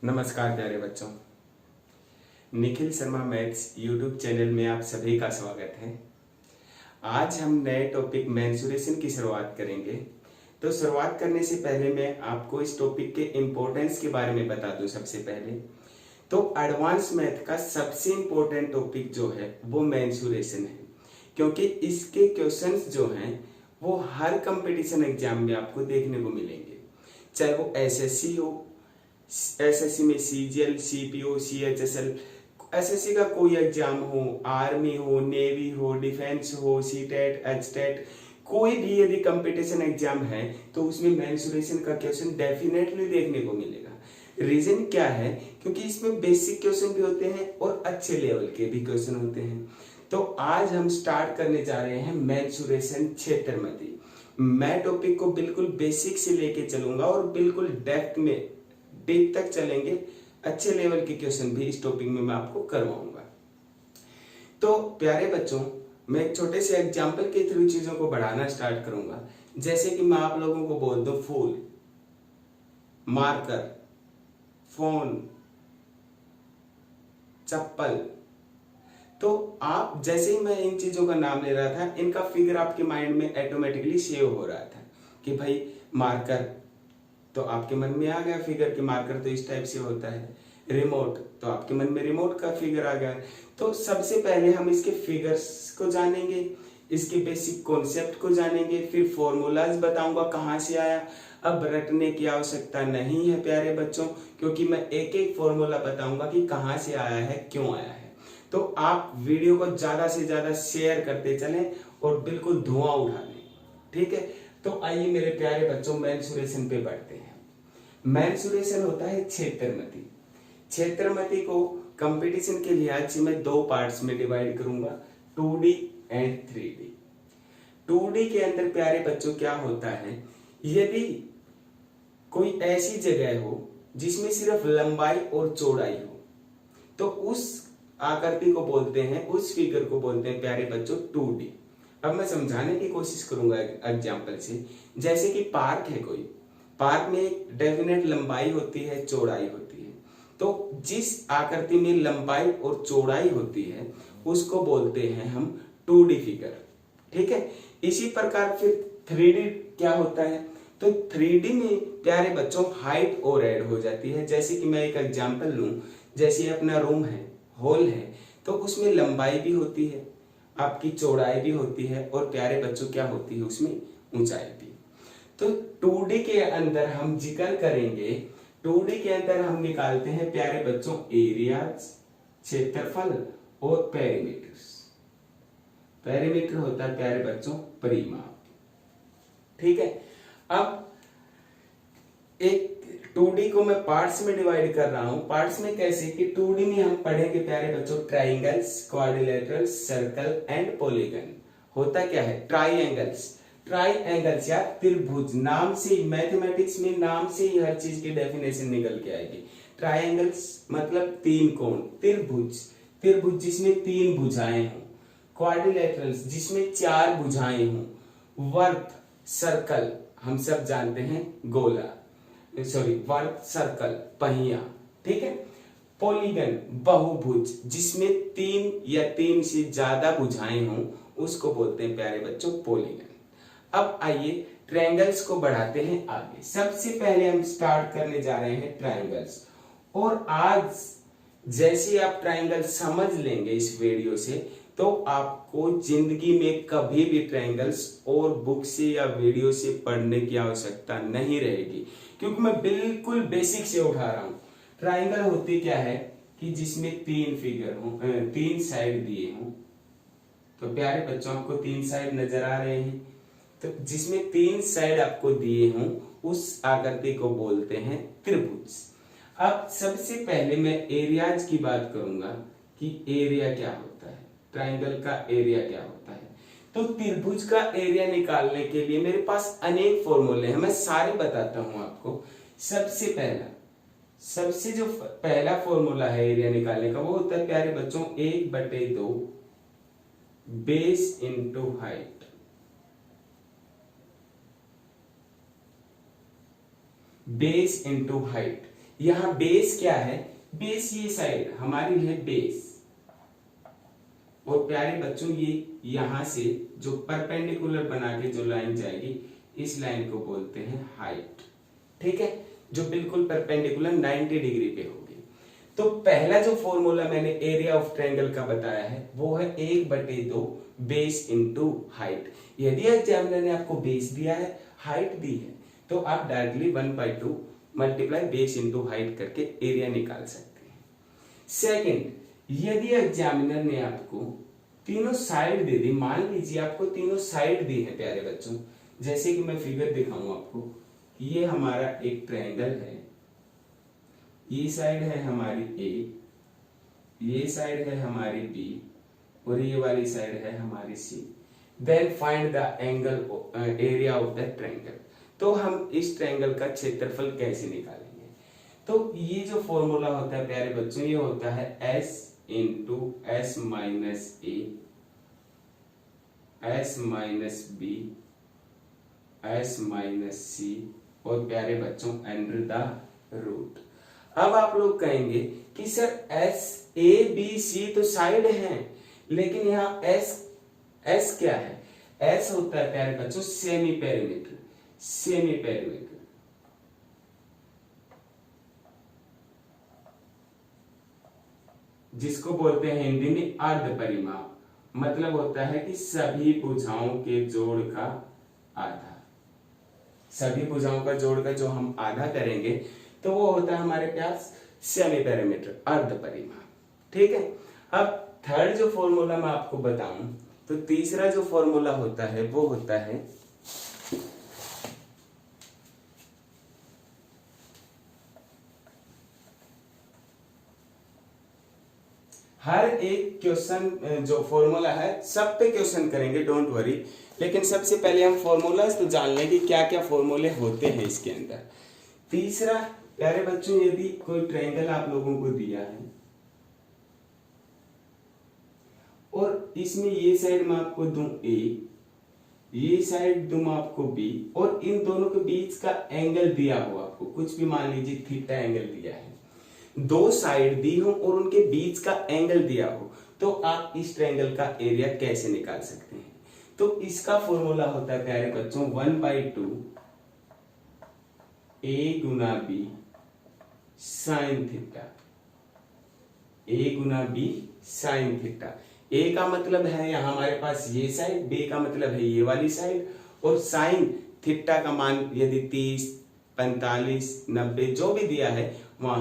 नमस्कार प्यारे बच्चों, Nikhil Sharma maths YouTube channel में आप सभी का स्वागत है। आज हम नए टॉपिक मेंसुरेशन की शुरुआत करेंगे। तो शुरुआत करने से पहले मैं आपको इस टॉपिक के इम्पोर्टेंस के बारे में बता दूं। सबसे पहले तो एडवांस मैथ का सबसे इम्पोर्टेंट टॉपिक जो है वो मेंसुरेशन है, क्योंकि इसके क्वेश्चंस जो हैं वो हर कंपटीशन एग्जाम में आपको देखने को मिलेंगे, चाहे वो एसएससी हो, एसएससी में सीजीएल, सीपीओ, सीएचएसएल, एसएससी का कोई एग्जाम हो, आर्मी हो, नेवी हो, डिफेंस हो, सीटेट, एचटेट, कोई भी यदि कंपटीशन एग्जाम है तो उसमें मेंसुरेशन का क्वेश्चन डेफिनेटली देखने को मिलेगा। रीजन क्या है? क्योंकि इसमें बेसिक क्वेश्चन भी होते हैं और अच्छे लेवल के भी क्वेश्चन होते हैं। तो आज हम स्टार्ट करने जा रहे हैं मेंसुरेशन क्षेत्रमति। मैं टॉपिक को बिल्कुल बेसिक से लेके चलूंगा और बिल्कुल डेप्थ में डीप तक चलेंगे। अच्छे लेवल के क्वेश्चन भी इस टॉपिक में मैं आपको करवाऊंगा। तो प्यारे बच्चों, मैं एक छोटे से एग्जांपल के थ्रू चीजों को बढ़ाना स्टार्ट करूंगा। जैसे कि मैं आप लोगों को बोल दूं फूल, मार्कर, फोन, चप्पल, तो आप जैसे ही मैं इन चीजों का नाम ले रहा था, इनका फिगर आपके माइंड में ऑटोमेटिकली सेव हो रहा था कि भाई मार्कर, तो आपके मन में आ गया फिगर कि मार्कर तो इस टाइप से होता है। रिमोट, तो आपके मन में रिमोट का फिगर आ गया। तो सबसे पहले हम इसके फिगर्स को जानेंगे, इसके बेसिक कॉन्सेप्ट को जानेंगे, फिर फॉर्मूलाज बताऊंगा कहाँ से आया। अब रटने की आवश्यकता नहीं है प्यारे बच्चों, क्योंकि मैं एक एक फॉर्मूला बताऊंगा कि कहाँ से आया है, क्यों आया है। तो आप वीडियो को ज्यादा से ज्यादा शेयर करते चलें और बिल्कुल धुआं उठा लें, ठीक है। तो आइए मेरे प्यारे बच्चों, मेंसुरेशन पे बढ़ते हैं। मेंसुरेशन होता है क्षेत्रमति। क्षेत्रमति को कंपटीशन के लिहाज से मैं दो पार्ट्स में डिवाइड करूंगा, 2D एंड 3D। 2D के अंदर प्यारे बच्चों क्या होता है, यदि कोई ऐसी जगह हो जिसमें सिर्फ लंबाई और चौड़ाई हो तो उस आकृति को बोलते हैं, उस फिगर को बोलते हैं प्यारे बच्चों 2D। अब मैं समझाने की कोशिश करूंगा एग्जाम्पल से। जैसे कि पार्क है, कोई पार्क में एक डेफिनेट लंबाई होती है, चौड़ाई होती है। तो जिस आकृति में लंबाई और चौड़ाई होती है उसको बोलते हैं हम 2D फिगर, ठीक है। इसी प्रकार फिर 3D क्या होता है, तो 3D में प्यारे बच्चों हाइट और ऐड हो जाती है। जैसे कि मैं एक एग्जांपल लूं, जैसे अपना रूम है, हॉल है, तो उसमें लंबाई भी होती है, आपकी चौड़ाई भी होती है और प्यारे बच्चों क्या होती है, उसमें ऊंचाई भी। तो 2D के अंदर हम जिक्र करेंगे, 2D के अंदर हम निकालते हैं प्यारे बच्चों एरियाज, क्षेत्रफल और पेरीमीटर्स। पेरीमीटर होता है प्यारे बच्चों परिमाप, ठीक है। अब एक 2D को मैं पार्ट्स में डिवाइड कर रहा हूं। पार्ट्स में कैसे कि 2D में हम पढ़ेंगे प्यारे बच्चों triangles, quadrilaterals, circle and polygon. होता क्या है, ट्राइंगल्स, ट्राइंगल्स या त्रिभुज, नाम से मैथमेटिक्स में नाम से ही हर चीज की डेफिनेशन निकल के आएगी। ट्राइंगल्स मतलब तीन कोण, त्रिभुज, त्रिभुज जिसमें तीन भुजाएं हों, क्वाड्रिलेटरल्स जिसमें चार भुजाएं हों, वर्त, सर्कल हम सब जानते हैं गोला, सॉरी वर्त, सर्कल पहिया, ठीक है। पॉलीगन बहुभुज जिसमें तीन या तीन से ज्यादा भुजाएं हों उसको बोलते हैं प्यारे बच्चों पॉलीगन। अब आइए ट्रायंगल्स को बढ़ाते हैं आगे। सबसे पहले हम स्टार्ट करने जा रहे हैं ट्रायंगल्स, और आज जैसे आप ट्रायंगल समझ लेंगे इस वीडियो से तो आपको जिंदगी में कभी भी ट्रायंगल्स और बुक से या वीडियो से पढ़ने की आवश्यकता नहीं रहेगी, क्योंकि मैं बिल्कुल बेसिक से उठा रहा हूं। ट्रायंगल होती क्या है कि जिसमें तीन फिगर हो, तीन साइड दिए हों। तो प्यारे बच्चों आपको तीन साइड नजर आ रहे हैं, तो जिसमें तीन साइड आपको दिए हों उस आकृति को बोलते हैं त्रिभुज। अब सबसे पहले मैं एरियाज की बात करूंगा कि एरिया क्या होता है, ट्रायंगल का एरिया क्या होता है। तो त्रिभुज का एरिया निकालने के लिए मेरे पास अनेक फॉर्मूले हैं, मैं सारे बताता हूं आपको। सबसे जो पहला फॉर्मूला है एरिया निकालने का वो होता है प्यारे बच्चों 1/2 base into height. Base into height यहाँ बेस क्या है, बेस ये साइड हमारी है बेस, और प्यारे बच्चों ये यहां से जो परपेंडिकुलर बना के जो लाइन जाएगी इस लाइन को बोलते हैं हाइट। ठीक है, जो बिल्कुल परपेंडिकुलर 90 डिग्री पे होगी। तो पहला जो फॉर्मूला मैंने एरिया ऑफ ट्रायंगल का बताया है वो है 1/2 बेस इंटू हाइट। यदि एग्जामिनर ने आपको बेस दिया है, हाइट दी है, तो आप directly 1/2 multiply base into height करके एरिया निकाल सकते हैं। सेकंड, यदि एग्जामिनर ने आपको तीनों साइड दे दी, मान लीजिए आपको तीनों साइड दी है प्यारे बच्चों, जैसे कि मैं फिगर दिखाऊं आपको, ये हमारा एक ट्रायंगल है, ये साइड है हमारी ए, ये साइड है हमारी बी, और ये वाली साइड है हमारी C. Then find the angle area of the triangle. तो हम इस ट्रायंगल का क्षेत्रफल कैसे निकालेंगे? तो ये जो फॉर्मूला होता है प्यारे बच्चों, ये होता है s into S minus A, S minus B, S minus C, और प्यारे बच्चों अंडर द रूट। अब आप लोग कहेंगे कि sir S A B C तो साइड हैं, लेकिन यहाँ एस क्या है? एस होता है प्यारे बच्चों सेमी पेरीमीटर, सेमी पेरीमीटर। जिसको बोलते हैं हिंदी में अर्ध परिमाप, मतलब होता है कि सभी भुजाओं के जोड़ का आधा, सभी भुजाओं का जोड़ का जो हम आधा करेंगे तो वो होता है हमारे पास सेमी पेरीमीटर, अर्ध परिमाप। ठीक है, अब थर्ड जो फॉर्मूला मैं आपको बताऊं, तो तीसरा जो फॉर्मूला होता है वो होता है हर एक क्वेश्चन जो फॉर्मूला है सब पे क्वेश्चन करेंगे, डोंट वरी, लेकिन सबसे पहले हम फॉर्मूलाज तो जान लें कि क्या क्या फॉर्मूले होते हैं इसके अंदर। तीसरा प्यारे बच्चों, यदि कोई ट्रायंगल आप लोगों को दिया है और इसमें ये साइड में आपको दूं ए, ये साइड दूं आपको बी, और इन दोनों के बीच का एंगल दिया हो आपको, कुछ भी मान लीजिए थीटा एंगल दिया है, दो साइड दी हो और उनके बीच का एंगल दिया हो, तो आप इस ट्रायंगल का एरिया कैसे निकाल सकते हैं? तो इसका फॉर्मूला होता है प्यारे बच्चों 1/2 ए गुना बी साइन थीटा, ए गुना बी साइन थीटा। ए का मतलब है यहाँ हमारे पास ये साइड, बी का मतलब है ये वाली साइड, और साइन थीटा का मान यदि 30, 45, 90 जो भी दिया है वहां